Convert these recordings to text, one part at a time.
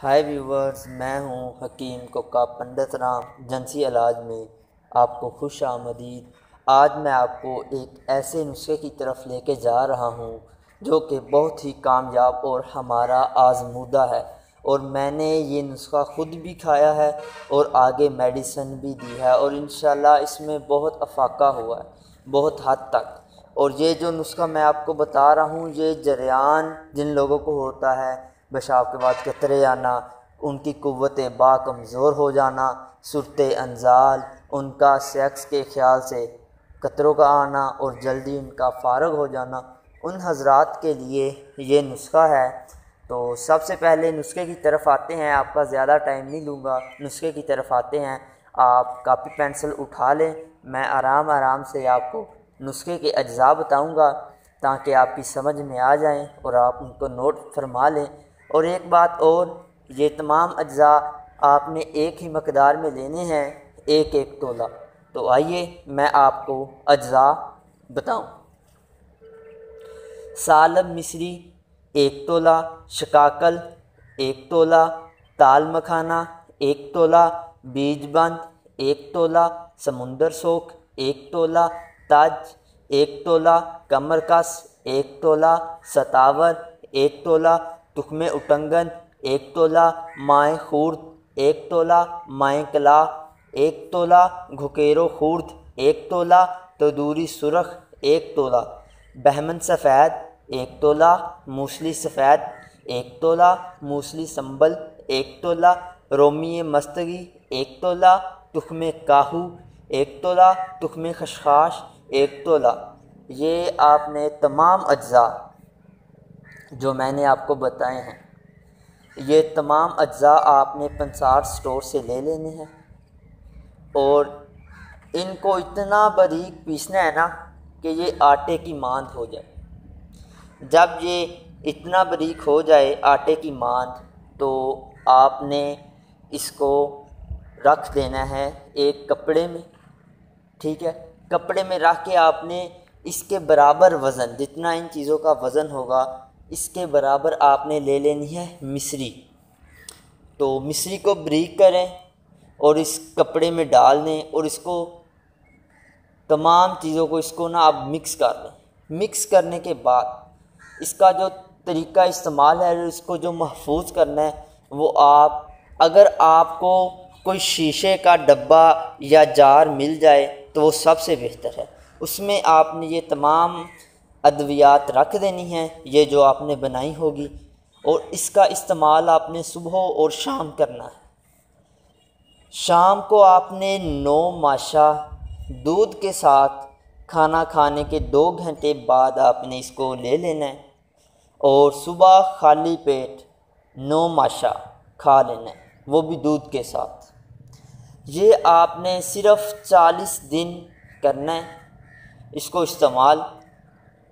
हाय viewers, मैं हूं हकीम Coca Pandit Ram जंसी इलाज में आपको खुश आमदीद। आज मैं आपको एक ऐसे नुस्खे की तरफ लेके जा रहा हूं जो कि बहुत ही कामयाब और हमारा आजमूदा है, और मैंने ये नुस्खा ख़ुद भी खाया है और आगे मेडिसिन भी दी है, और इंशाल्लाह इसमें बहुत अफाका हुआ है, बहुत हद तक। और ये जो नुस्खा मैं आपको बता रहा हूँ, ये जरियान जिन लोगों को होता है, पेशाब के बाद कतरे आना, उनकी क़ुव्वत बा कमज़ोर हो जाना, सुरते अंजाल, उनका सेक्स के ख्याल से कतरों का आना और जल्दी उनका फ़ारग हो जाना, उन हजरात के लिए ये नुस्खा है। तो सबसे पहले नुस्खे की तरफ आते हैं। आपका ज़्यादा टाइम नहीं लूँगा, नुस्खे की तरफ आते हैं। आप कापी पेंसिल उठा लें, मैं आराम आराम से आपको नुस्खे के अज्जा बताऊँगा ताकि आपकी समझ में आ जाएं और आप उनको नोट फरमा लें। और एक बात और, ये तमाम अज्जा आपने एक ही मकदार में लेने हैं, एक एक तोला। तो आइए मैं आपको अज्जा बताऊं। सालब मिस्री 1 तोला, शकाकल 1 तोला, ताल मखाना 1 तोला, बीजबंद 1 तोला, समुंदर सोख 1 तोला, ताज 1 तोला, कमरकस 1 तोला, सतावर 1 तोला, तुख्मे उटंगन 1 तोला, माए खूर्द 1 तोला, माए कला 1 तोला, घुकेरो खूर्द 1 तोला, तदूरी सुरख 1 तोला, बहमन सफ़ेद 1 तोला, मूसली सफ़ेद 1 तोला, मूसली संबल 1 तोला, रोमी मस्तगी 1 तोला, तुख्मे काहू 1 तोला, तुख्मे खशखाश 1 तोला। ये आपने तमाम अज्जा जो मैंने आपको बताए हैं, ये तमाम अज्जा आपने पंसार स्टोर से ले लेने हैं, और इनको इतना बारीक पीसना है ना कि ये आटे की मांद हो जाए। जब ये इतना बारीक हो जाए आटे की मांद, तो आपने इसको रख देना है एक कपड़े में। ठीक है, कपड़े में रख के आपने इसके बराबर वज़न, जितना इन चीज़ों का वज़न होगा इसके बराबर आपने ले लेनी है मिस्री। तो मिस्री को बारीक करें और इस कपड़े में डाल दें, और इसको तमाम चीज़ों को इसको ना आप मिक्स कर लें। मिक्स करने के बाद इसका जो तरीका इस्तेमाल है, इसको जो महफूज करना है, वो आप, अगर आपको कोई शीशे का डब्बा या जार मिल जाए तो वो सबसे बेहतर है। उसमें आपने ये तमाम अद्वियात रख देनी हैं, ये जो आपने बनाई होगी, और इसका इस्तेमाल आपने सुबह और शाम करना है। शाम को आपने 9 माशा दूध के साथ खाना खाने के 2 घंटे बाद आपने इसको ले लेना है, और सुबह खाली पेट 9 माशा खा लेना है, वो भी दूध के साथ। ये आपने सिर्फ़ 40 दिन करना है इसको इस्तेमाल,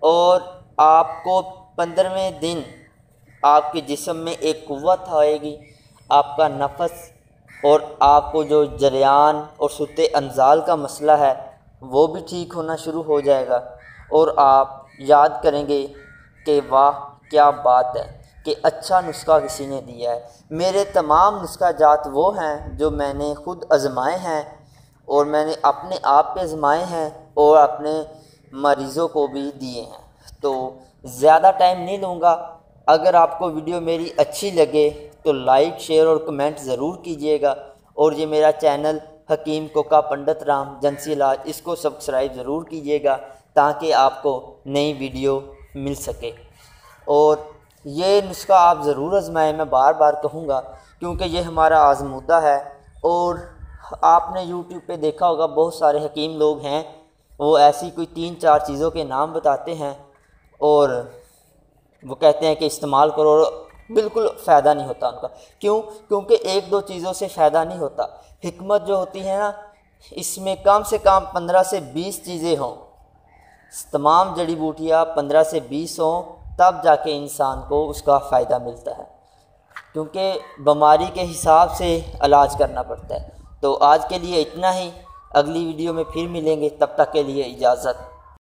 और आपको 15वें दिन आपके जिस्म में एक क़ुव्वत आएगी, आपका नफस और आपको जो जरियान और सुते अंजाल का मसला है वो भी ठीक होना शुरू हो जाएगा, और आप याद करेंगे कि वाह क्या बात है कि अच्छा नुस्खा किसी ने दिया है। मेरे तमाम नुस्खा जात वो हैं जो मैंने ख़ुद आजमाए हैं, और मैंने अपने आप पे आजमाए हैं और अपने मरीज़ों को भी दिए हैं। तो ज़्यादा टाइम नहीं लूँगा। अगर आपको वीडियो मेरी अच्छी लगे तो लाइक, शेयर और कमेंट ज़रूर कीजिएगा, और ये मेरा चैनल हकीम कोका पंडित राम जंसी इलाज, इसको सब्सक्राइब ज़रूर कीजिएगा ताकि आपको नई वीडियो मिल सके। और ये नुस्खा आप ज़रूर आजमाएं, मैं बार बार कहूँगा, क्योंकि ये हमारा आजमूदा है। और आपने यूट्यूब पे देखा होगा, बहुत सारे हकीम लोग हैं, वो ऐसी कोई 3-4 चीज़ों के नाम बताते हैं और वो कहते हैं कि इस्तेमाल करो, बिल्कुल फ़ायदा नहीं होता उनका। क्यों? क्योंकि 1-2 चीज़ों से फ़ायदा नहीं होता। हिकमत जो होती है ना, इसमें कम से कम 15 से 20 चीज़ें हों, तमाम जड़ी बूटियाँ 15 से 20 हों, तब जाके इंसान को उसका फ़ायदा मिलता है, क्योंकि बीमारी के हिसाब से इलाज करना पड़ता है। तो आज के लिए इतना ही, अगली वीडियो में फिर मिलेंगे, तब तक के लिए इजाज़त।